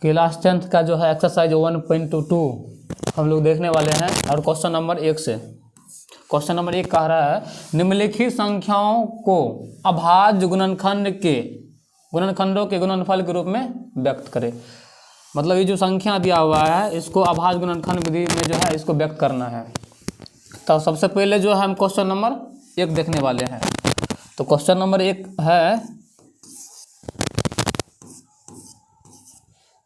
Class 10th का जो है एक्सरसाइज 1.2 हम लोग देखने वाले हैं। और क्वेश्चन नंबर 1 से क्वेश्चन नंबर 1 कह रहा है निम्नलिखित संख्याओं को अभाज्य गुणनखंडों के गुणनफल के रूप में व्यक्त करें। मतलब ये जो संख्या दिया हुआ है इसको अभाज्य गुणनखंड विधि में जो है इसको व्यक्त करना है। तो सबसे पहले जो है हम क्वेश्चन नंबर 1 देखने वाले हैं। तो क्वेश्चन नंबर 1 है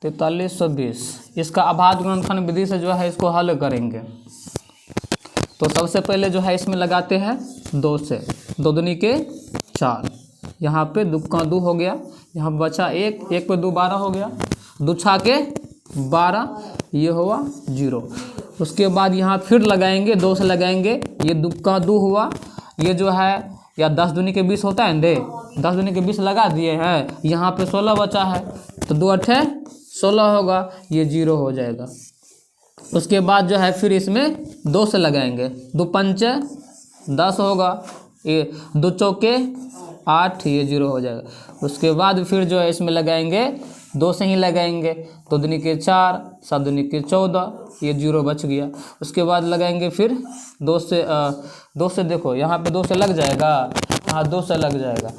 4320। इसका अभाज्य गुणनखंड विधि से जो है इसको हल करेंगे। तो सबसे पहले जो है इसमें लगाते हैं 2 से, 2 दूनी के 4, यहाँ पे 2 का 2 हो गया, यहाँ बचा 1, 1 पे 2 12 हो गया, 2 छा के 12, ये हुआ 0। उसके बाद यहाँ फिर लगाएंगे 2 से लगाएंगे, ये 2 का 2 हुआ, ये जो है या 10 दूनी के 20 होता है, 10 दूनी के 20 लगा दिए हैं, यहाँ पे 16 बचा है तो 2 8 16 होगा, ये 0 हो जाएगा। उसके बाद जो है फिर इसमें 2 से लगाएंगे, 2 पंच 10 होगा, ये 2 चौके 8, ये 0 हो जाएगा। उसके बाद फिर जो है इसमें लगाएंगे 2 से ही लगाएंगे, 2 दूनी के 4, 7 दूनी के 14, ये 0 बच गया। उसके बाद लगाएंगे फिर 2 से देखो यहाँ पे 2 से लग जाएगा, यहाँ 2 से लग जाएगा,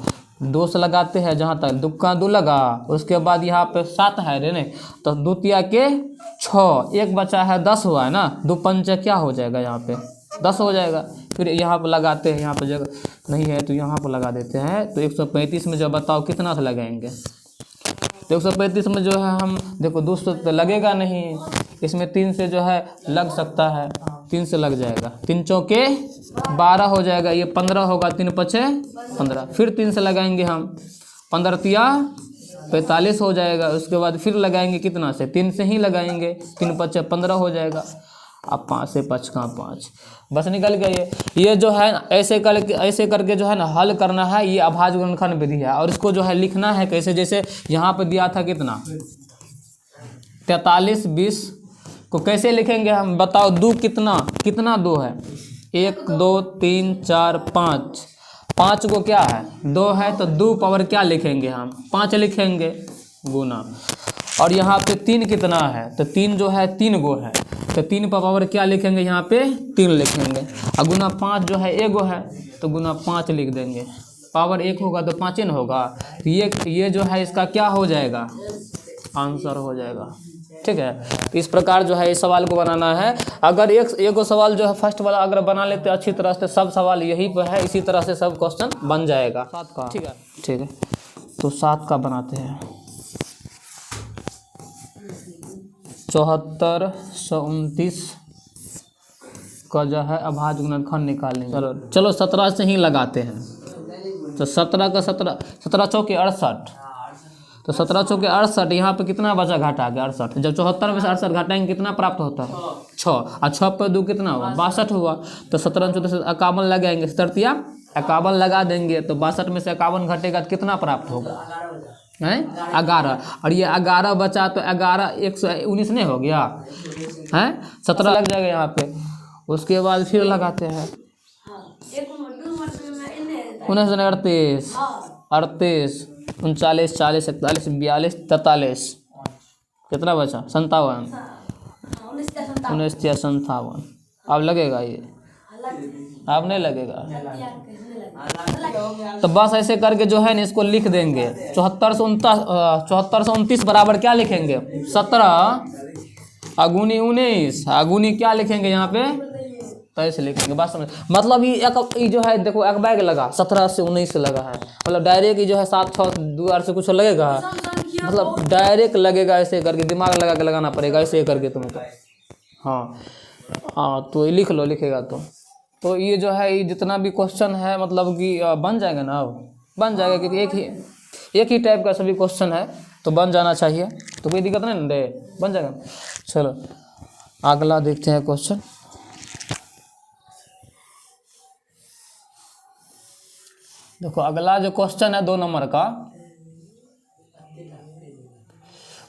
2 से लगाते हैं जहाँ तक 2 का 2 लगा। उसके बाद यहाँ पे 7 है रे, नहीं तो 2 तिया के 6, 1 बचा है 10 हुआ है ना, 2 पंच क्या हो जाएगा, यहाँ पे 10 हो जाएगा। फिर यहाँ पर लगाते हैं, यहाँ पर जगह नहीं है तो यहाँ पर लगा देते हैं। तो 135 में जो बताओ कितना से लगाएंगे। तो 135 में जो है हम देखो 2 से तो लगेगा नहीं, इसमें 3 से जो है लग सकता है, 3 से लग जाएगा, 3 चौके 12 हो जाएगा, ये 15 होगा, 3 पचे 15, फिर 3 से लगाएंगे हम, 15 तिया 45 हो जाएगा। उसके बाद फिर लगाएंगे कितना से, 3 से ही लगाएंगे, 3 पचे 15 हो जाएगा। अब 5 से 5 का 5 बस निकल गया। ये जो है ऐसे करके जो है ना हल करना है, ये अभाज्य गुणनखंड विधि है। और इसको जो है लिखना है कैसे, जैसे यहाँ पे दिया था कितना 43 20 को कैसे लिखेंगे हम बताओ। 2 कितना 2 है, 1 2 3 4 5, 5 को क्या है 2 है, तो 2 पावर क्या लिखेंगे हम 5 लिखेंगे गुना। और यहाँ पे 3 कितना है, तो 3 जो है 3 गो है, तो 3 पर पावर क्या लिखेंगे यहाँ पे 3 लिखेंगे। और गुना 5 जो है 1 गो है, तो गुना 5 लिख देंगे। पावर 1 होगा तो 5 न होगा, तो ये जो है इसका क्या हो जाएगा, आंसर हो जाएगा। ठीक है, तो इस प्रकार जो है इस सवाल को बनाना है। अगर एक सवाल जो है फर्स्ट वाला अगर बना लेते अच्छी तरह से, सब सवाल यही पर है, इसी तरह से सब क्वेश्चन बन जाएगा। 7 का ठीक है, तो 7 का बनाते हैं। 7429 का जो है अभाज्य गुणनखंड निकालेंगे। चलो 17 से ही लगाते हैं। तो 17 का 17 चौके 68, तो 17 चौके 68, यहाँ पे कितना बचा घटा के 68। जब 74 में से 68 घटाएंगे कितना प्राप्त होता है 6, और 6 पर 2 कितना हुआ 62 हुआ। तो 17 14 से 51 लगाएंगे, 17 51 लगा देंगे, तो 62 में से 51 घटेगा तो कितना प्राप्त होगा है 11। और ये 11 बचा, तो 11 119 नहीं हो गया है, 17 लग जाएगा यहाँ पे। उसके बाद फिर लगाते हैं 19 38 39 40 41 42 43, कितना बचा 57, 19 या 57। अब लगेगा ये, अब नहीं लगेगा। तो बस ऐसे करके जो है ना इसको लिख देंगे। 7429 बराबर क्या लिखेंगे 17 अगुनी 19, अगुनी क्या लिखेंगे यहाँ पे, तो ऐसे लिखेंगे। बात समझ, मतलब ये जो है देखो एक बैग लगा 17 से 19 से लगा है, मतलब डायरेक्ट जो है 7 6 2 8 से कुछ लगेगा, मतलब डायरेक्ट लगेगा। ऐसे करके दिमाग लगा के लगाना पड़ेगा, ऐसे करके तुमको। हाँ तो ये लिख लो, लिखेगा तो ये जो है ये जितना भी क्वेश्चन है मतलब कि बन जाएगा ना, अब बन जाएगा, क्योंकि एक ही टाइप का सभी क्वेश्चन है तो बन जाना चाहिए, तो कोई दिक्कत नहीं ना रे, बन जाएगा। चलो अगला देखते हैं क्वेश्चन। देखो अगला जो क्वेश्चन है 2 नंबर का,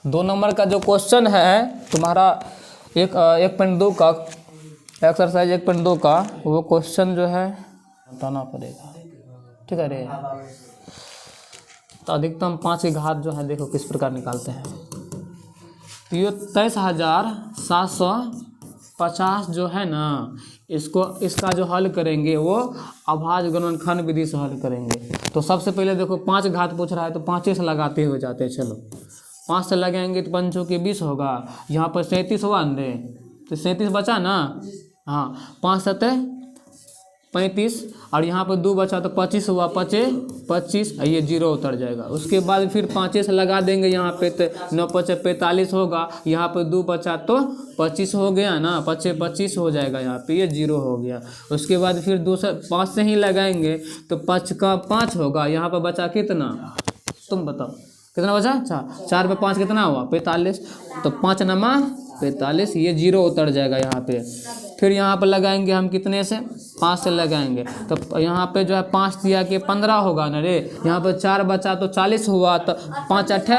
2 नंबर का जो क्वेश्चन है तुम्हारा 1.2 का एक्सरसाइज 1.2 का, वो क्वेश्चन जो है बताना पड़ेगा। ठीक है रे, तो अधिकतम 5 की घात जो है देखो किस प्रकार निकालते हैं। तो ये 23,750 जो है ना, इसका जो हल करेंगे वो अभाज्य गुणनखंड विधि से हल करेंगे। तो सबसे पहले देखो 5 घात पूछ रहा है तो 5 से लगाते हुए जाते हैं। चलो 5 से लगाएंगे तो 5 के 20 होगा, यहाँ पर 37 हुआ न, तो 37 बचा ना, हाँ 5 7 35 और यहाँ पर 2 बचा तो 25 हुआ, 25 ये 0 उतर जाएगा। उसके बाद फिर 5 से लगा देंगे यहाँ पे तो 9 5 45 होगा, यहाँ पर 2 बचा तो 25 हो गया ना, 25 हो जाएगा, यहाँ पे ये 0 हो गया। उसके बाद फिर 5 से ही लगाएंगे तो 5 का 5 होगा, यहाँ पर बचा कितना, तुम बताओ कितना बचा, 4 पे 5 कितना हुआ 45, तो 5 नमा 45, ये 0 उतर जाएगा यहाँ पे। फिर यहाँ पर लगाएंगे हम कितने से, 5 से लगाएंगे तो यहाँ पे जो है 5 दिया कि 15 होगा ना रे, यहाँ पर 4 बचा तो 40 हुआ, तो 5 8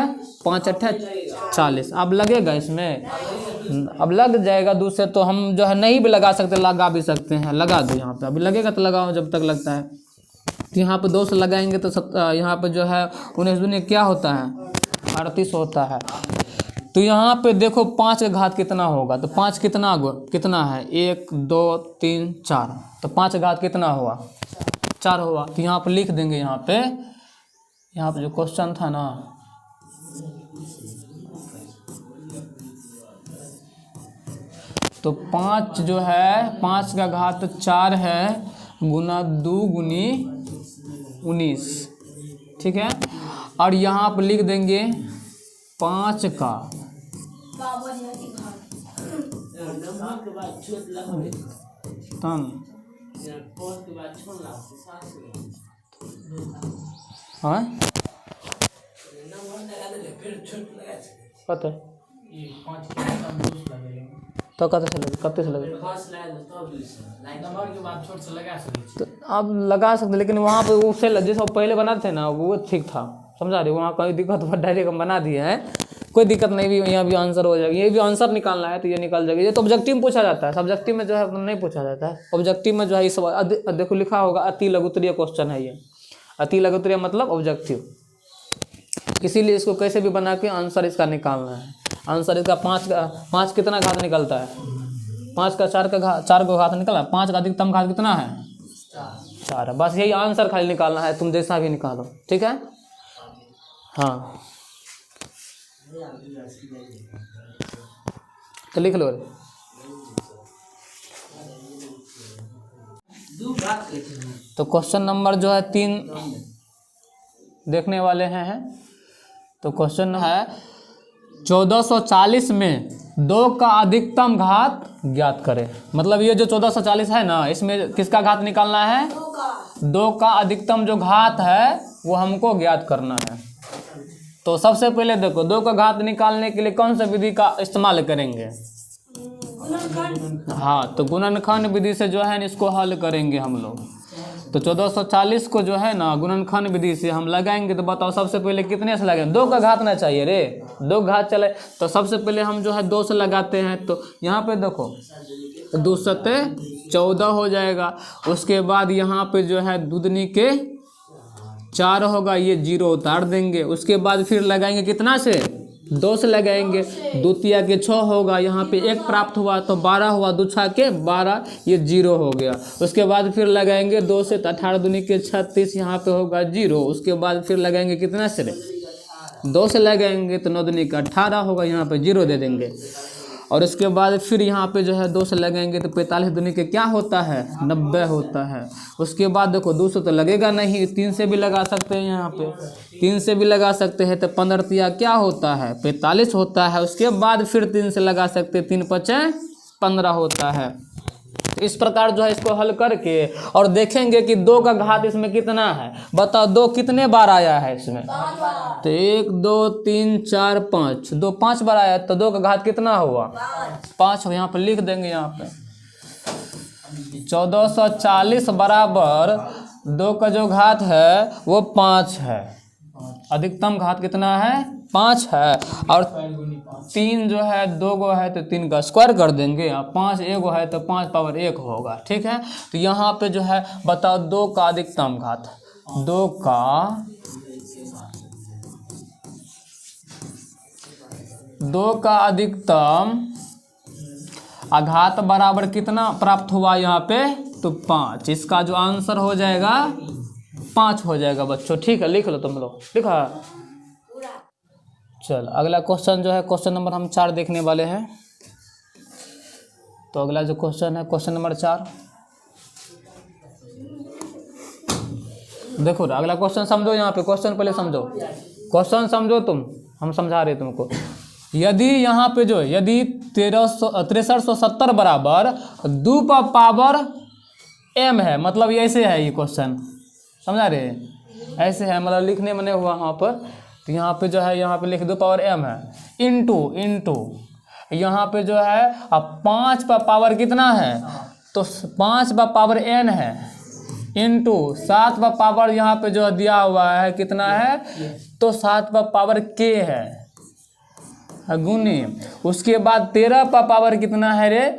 40। अब लगेगा इसमें, अब लग जाएगा दूसरे, तो हम जो है नहीं भी लगा सकते, लगा भी सकते हैं, लगा दो यहाँ पे, अभी लगेगा तो लगाओ जब तक लगता है। तो यहाँ पे 2 से लगाएंगे तो यहाँ पे जो है 19 दूनी क्या होता है 38 होता है। तो यहाँ पे देखो 5 का घात कितना होगा, तो 5 कितना है 1 2 3 4, तो 5 का घात कितना हुआ 4 हुआ। तो यहाँ पे लिख देंगे, यहाँ पे जो क्वेश्चन था ना, तो 5 जो है 5 का घात 4 है गुना 2 गुनी 19, ठीक है। और यहाँ पर लिख देंगे 5 का तन, हाँ पता तो कते से लगे तो आप लगा सकते, लेकिन वहाँ पे उससे जैसे पहले बनाते थे ना वो ठीक था, समझा रहे, वहाँ कोई दिक्कत हुआ डायरेक्ट हम बना दिए हैं, कोई दिक्कत नहीं, भी यहाँ भी आंसर हो जाएगा, ये भी आंसर निकालना है तो ये निकल जाएगा। ये तो ऑब्जेक्टिव में पूछा जाता है, सब्जेक्टिव में जो है नहीं पूछा जाता है। ऑब्जेक्टिव में जो है इस देखो लिखा होगा अति लघुत्तरीय क्वेश्चन है ये, अति लघुत्तरीय मतलब ऑब्जेक्टिव, इसीलिए इसको कैसे भी बना के आंसर इसका निकालना है। आंसर इसका 5 कितना घात निकलता है, 5 का 4 को घात निकला, 5 का अधिकतम घात कितना है 4, बस यही आंसर खाली निकालना है, तुम जैसा भी निकालो, ठीक है। हाँ तो लिख लो, तो क्वेश्चन नंबर जो है 3 देखने वाले हैं। तो क्वेश्चन है 1440 में 2 का अधिकतम घात ज्ञात करें। मतलब ये जो 1440 है ना, इसमें किसका घात निकालना है, 2 का अधिकतम जो घात है वो हमको ज्ञात करना है। तो सबसे पहले देखो 2 का घात निकालने के लिए कौन सा विधि का इस्तेमाल करेंगे, हाँ तो गुणनखंड विधि से जो है इसको हल करेंगे हम लोग। तो 1440 को जो है ना गुणनखंड विधि से हम लगाएंगे, तो बताओ सबसे पहले कितने से लगाएंगे, 2 का घात ना चाहिए रे, 2 घात चले, तो सबसे पहले हम जो है 2 से लगाते हैं। तो यहाँ पे देखो 2 सत्ते 14 हो जाएगा। उसके बाद यहाँ पे जो है दूधनी के 4 होगा, ये 0 उतार देंगे। उसके बाद फिर लगाएंगे कितना से, 2 से लगाएंगे, 2 तिया के 6 होगा, यहाँ पे 1 प्राप्त हुआ तो 12 हुआ, 2 छा के 12, ये 0 हो गया। उसके बाद फिर लगाएंगे 2 से, तो 18 दूनी के 36, यहाँ पे होगा 0। उसके बाद फिर लगाएंगे कितना से, 2 से लगाएंगे तो 9 दूनी का 18 होगा, यहाँ पे 0 दे देंगे। और उसके बाद फिर यहाँ पे जो है 2 से लगाएंगे तो 45 दूनी के क्या होता है 90 होता है। उसके बाद देखो 2 से तो लगेगा नहीं, 3 से भी लगा सकते हैं, यहाँ पे 3 से भी लगा सकते हैं, तो 15 तिया क्या होता है 45 होता है। उसके बाद फिर 3 से लगा सकते हैं, 3 5 15 होता है। तो इस प्रकार जो है इसको हल करके और देखेंगे कि 2 का घात इसमें कितना है, बताओ 2 कितने बार आया है इसमें, तो 1 2 3 4 5, 2 5 बार आया, तो 2 का घात कितना हुआ 5। यहाँ पर लिख देंगे, यहाँ पे 1440 बराबर 2 का जो घात है वो 5 है, अधिकतम घात कितना है 5 है। और 3 जो है 2 गो है तो 3 का स्क्वायर कर देंगे, 5 1 है तो 5 पावर 1 होगा, ठीक है। तो यहाँ पे जो है बताओ 2 का अधिकतम घात, 2 का 2 का अधिकतम आघात बराबर कितना प्राप्त हुआ यहाँ पे, तो 5। इसका जो आंसर हो जाएगा 5 हो जाएगा बच्चों। ठीक है, लिख लो तुम लोग, लिखा। चल अगला क्वेश्चन जो है क्वेश्चन नंबर हम 4 देखने वाले हैं। तो अगला जो क्वेश्चन है क्वेश्चन नंबर 4, देखो अगला क्वेश्चन समझो। यहाँ पे क्वेश्चन पहले समझो, क्वेश्चन समझो तुम, हम समझा रहे तुमको। यदि यहाँ पे जो यदि 6370 बराबर 2 का पावर m है, मतलब ऐसे है ये क्वेश्चन, समझा रहे हैं, ऐसे है, मतलब लिखने में नहीं हुआ यहाँ पर। तो यहाँ पे जो है यहाँ पे लिख 2 पावर m है, इंटू यहाँ पे जो है अब 5 का पावर कितना है, तो 5 का पावर n है, इंटू 7 का पावर यहाँ पे जो दिया हुआ है कितना है, तो 7 का पावर k है, गुनी उसके बाद 13 का पावर कितना है रे,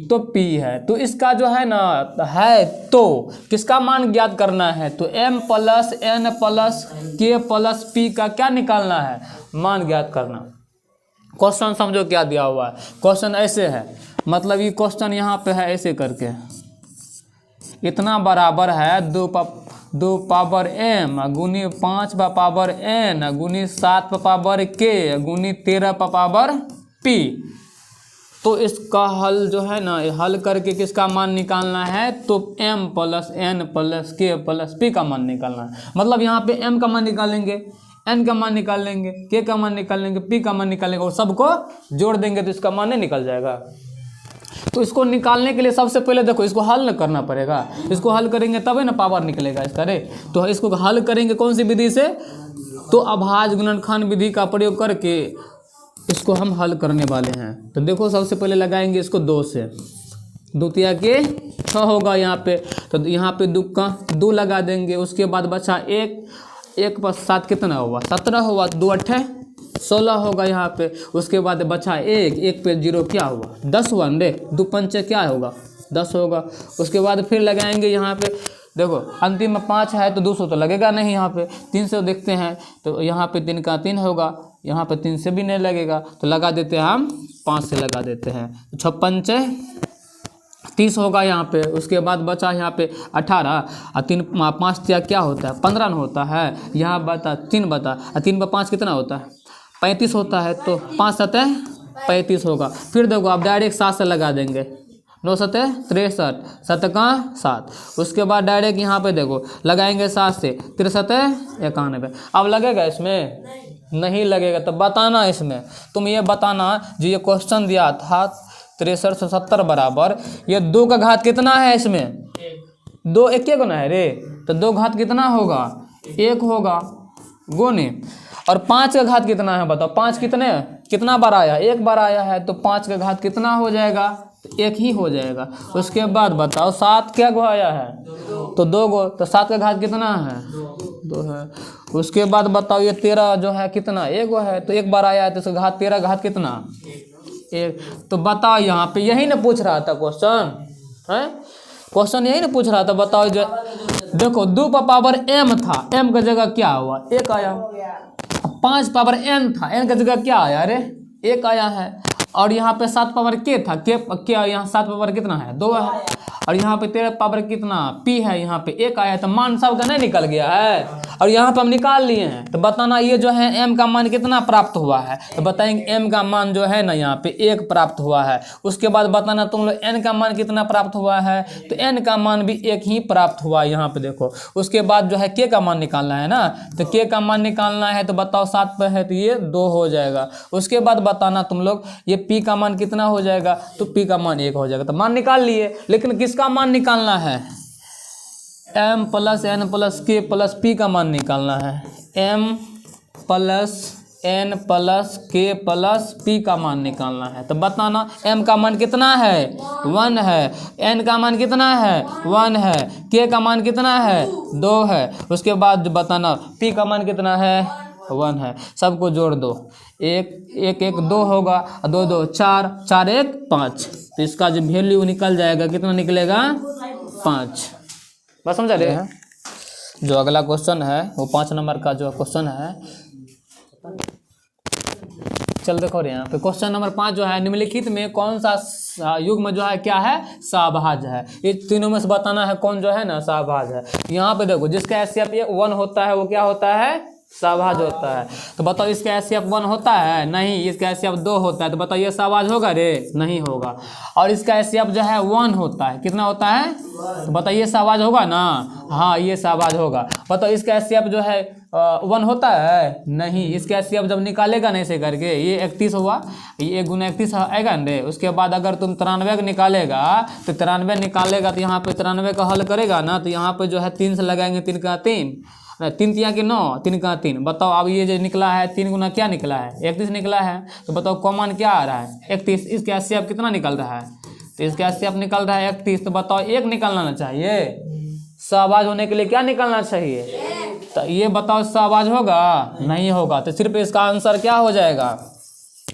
तो p है। तो इसका जो है ना है, तो किसका मान ज्ञात करना है, तो m plus n plus k plus p का क्या निकालना है, मान ज्ञात करना। क्वेश्चन समझो क्या दिया हुआ है। क्वेश्चन ऐसे है, मतलब ये क्वेश्चन यहाँ पे है ऐसे करके, इतना बराबर है 2 पावर m गुनी 5 पावर n गुनी 7 पावर k गुनी 13 पावर p। तो इसका हल जो है ना, हल करके किसका मान निकालना है, तो m plus n plus k plus p का मान निकालना है। मतलब यहाँ पे m का मान निकालेंगे, n का मान निकाल लेंगे, k का मान निकाल लेंगे, p का मान निकालेंगे और सबको जोड़ देंगे तो इसका मान नहीं निकल जाएगा। तो इसको निकालने के लिए सबसे पहले देखो इसको हल करना पड़ेगा, इसको हल करेंगे तभी ना पावर निकलेगा इसका रे। तो इसको हल करेंगे कौन सी विधि से, तो अभाज्य गुणनखंड विधि का प्रयोग करके इसको हम हल करने वाले हैं। तो देखो सबसे पहले लगाएंगे इसको 2 से, 2 तिया के 6 होगा यहाँ पे, तो यहाँ पे 2 का 2 लगा देंगे। उसके बाद बचा 1 पर 7 कितना हुआ, 17 हुआ, 2 8 16 होगा यहाँ पे। उसके बाद बचा 1 पे 0 क्या हुआ, 10 हुआ रे, 2 पंचे क्या होगा 10 होगा। उसके बाद फिर लगाएंगे यहाँ पे, देखो अंतिम में 5 है तो 200 तो लगेगा नहीं, यहाँ पे 300 देखते हैं तो यहाँ पे 3 का 3 होगा, यहाँ पे 3 से भी नहीं लगेगा, तो लगा देते हैं हम 5 से लगा देते हैं, 6 पंचे 30 होगा यहाँ पे। उसके बाद बचा यहाँ पे 18 और 3 5 तिया क्या होता है, 15 होता है, यहाँ बता 3 बता, 3 पर 5 कितना होता है 35 होता है, तो 5 सतह 35 होगा। फिर देखो आप डायरेक्ट 7 से लगा देंगे, 9 सतह 63, 7 का 7। उसके बाद डायरेक्ट यहाँ पे देखो लगाएंगे 7 से 3 सतह 91। अब लगेगा इसमें नहीं लगेगा, तो बताना इसमें तुम ये बताना जो ये क्वेश्चन दिया था 6370 बराबर ये 2 का घात कितना है, इसमें 2 एक गुना है रे, तो 2 घात कितना होगा 1 होगा गुने, और 5 का घात कितना है बताओ, 5 कितना बार आया, 1 बार आया है, तो 5 का घात कितना हो जाएगा, तो 1 ही हो जाएगा। उसके बाद बताओ 7 क्या गो आया है, तो 2 गो, तो 7 का घात कितना है 2 है। उसके बाद बताओ ये 13 जो है कितना 1 गो है, तो 1 बार आया है, तो इसका घात 13 घात कितना 1। तो बताओ यहाँ पे यही ना पूछ रहा था क्वेश्चन है, क्वेश्चन यही ना पूछ रहा था। बताओ जो देखो 2 का पावर m था, m का जगह क्या हुआ 1 आया, 5 पावर n था, n का जगह क्या आया अरे 1 आया है, और यहाँ पे 7 पावर k था, k यहाँ 7 पावर कितना है 2 है, और यहाँ पे 13 पावर कितना p है, यहाँ पे 1 आया, तो मान सबका नहीं निकल गया है, और यहाँ पे हम निकाल लिए हैं। तो बताना ये जो है m का मान कितना प्राप्त हुआ है, तो बताएंगे m का मान जो है ना यहाँ पे 1 प्राप्त हुआ है। उसके बाद बताना तुम लोग n का मान कितना प्राप्त हुआ है, तो n का मान भी 1 ही प्राप्त हुआ है यहाँ पे देखो। उसके बाद जो है k का मान निकालना है ना, तो k का मान निकालना है, तो बताओ 7 पे है तो ये 2 हो जाएगा। उसके बाद बताना तुम लोग ये p का मान कितना हो जाएगा, तो p का मान 1 हो जाएगा। तो मान निकाल लिए, लेकिन किसका मान निकालना है, m plus n plus k plus p का मान निकालना है, m plus n plus k plus p का मान निकालना है। तो बताना m का मान कितना है 1 है, n का मान कितना है 1 है, k का मान कितना है 2 है। उसके बाद बताना p का मान कितना है 1 है। सबको जोड़ दो, 1 1 2 होगा, 2 2 4 4 1 5, तो इसका जो वैल्यू निकल जाएगा कितना निकलेगा 5। बस समझा रहे हैं। जो अगला क्वेश्चन है वो 5 नंबर का जो क्वेश्चन है, चल देखो यहाँ पे क्वेश्चन नंबर 5 जो है, निम्नलिखित में कौन सा युग्म जो है क्या है, सहभाज्य है। ये तीनों में से बताना है कौन जो है ना सहभाज्य है। यहाँ पे देखो जिसका HCF 1 होता है वो क्या होता है, सहभाज्य होता है। तो बताओ इसका HCF 1 होता है, नहीं। इसका HCF 2 होता है, तो बताओ ये सहभाज्य होगा रे, नहीं होगा। और इसका HCF जो है 1 होता है, कितना होता है, तो बताइए सहभाज्य होगा ना, हाँ ये सहभाज्य होगा। बताओ इसका HCF जो है 1 होता है, नहीं। इसका HCF जब निकालेगा ना ऐसे करके, ये 31 हुआ, ये 1 गुना 31 आएगा ना। उसके बाद अगर तुम 93 निकालेगा तो 93 निकालेगा तो यहाँ पे 93 का हल करेगा ना, तो यहाँ पे जो है 3 से लगाएंगे, 3 का 3, 3 तिया के 9, 3 का 3। बताओ अब ये जो निकला है 3 गुना क्या निकला है, 31 निकला है। तो बताओ कॉमन क्या आ रहा है, 31। इसका HCF कितना निकल रहा है, तो इसका HCF निकल रहा है 31। तो बताओ 1 निकलना चाहिए, सहभाज्य होने के लिए क्या निकलना चाहिए, तो ये बताओ सहभाज्य होगा, नहीं होगा। तो सिर्फ इसका आंसर क्या हो जाएगा,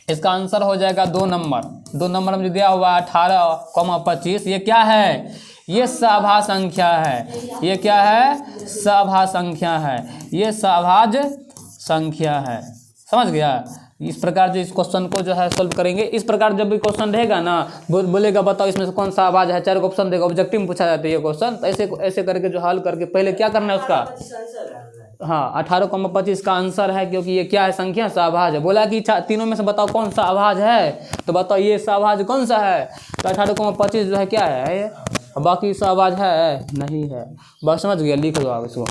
इसका आंसर हो जाएगा 2 नंबर। 2 नंबर में जो दिया हुआ 18,25, ये क्या है, ये सहभाज्य संख्या है। ये क्या है, सहभाज्य संख्या है, ये सहभाज्य संख्या है। समझ गया। इस प्रकार जो इस क्वेश्चन को जो है सॉल्व करेंगे। इस प्रकार जब भी क्वेश्चन रहेगा ना, बोलेगा बताओ इसमें से कौन सा आवाज है, 4 ऑप्शन देगा, ऑब्जेक्टिव में पूछा जाता है ये क्वेश्चन। तो ऐसे ऐसे करके जो हल करके पहले क्या करना है उसका, हाँ 18,25 का आंसर है, क्योंकि ये क्या है, संख्या सहभाज्य है। बोला कि तीनों में से बताओ कौन सा सहभाज्य है, तो बताओ ये सहभाज्य कौन सा है, तो 18,25 जो है क्या है, बाकी सहभाज्य है नहीं है। बस समझ गया, लिख दो आप इसको।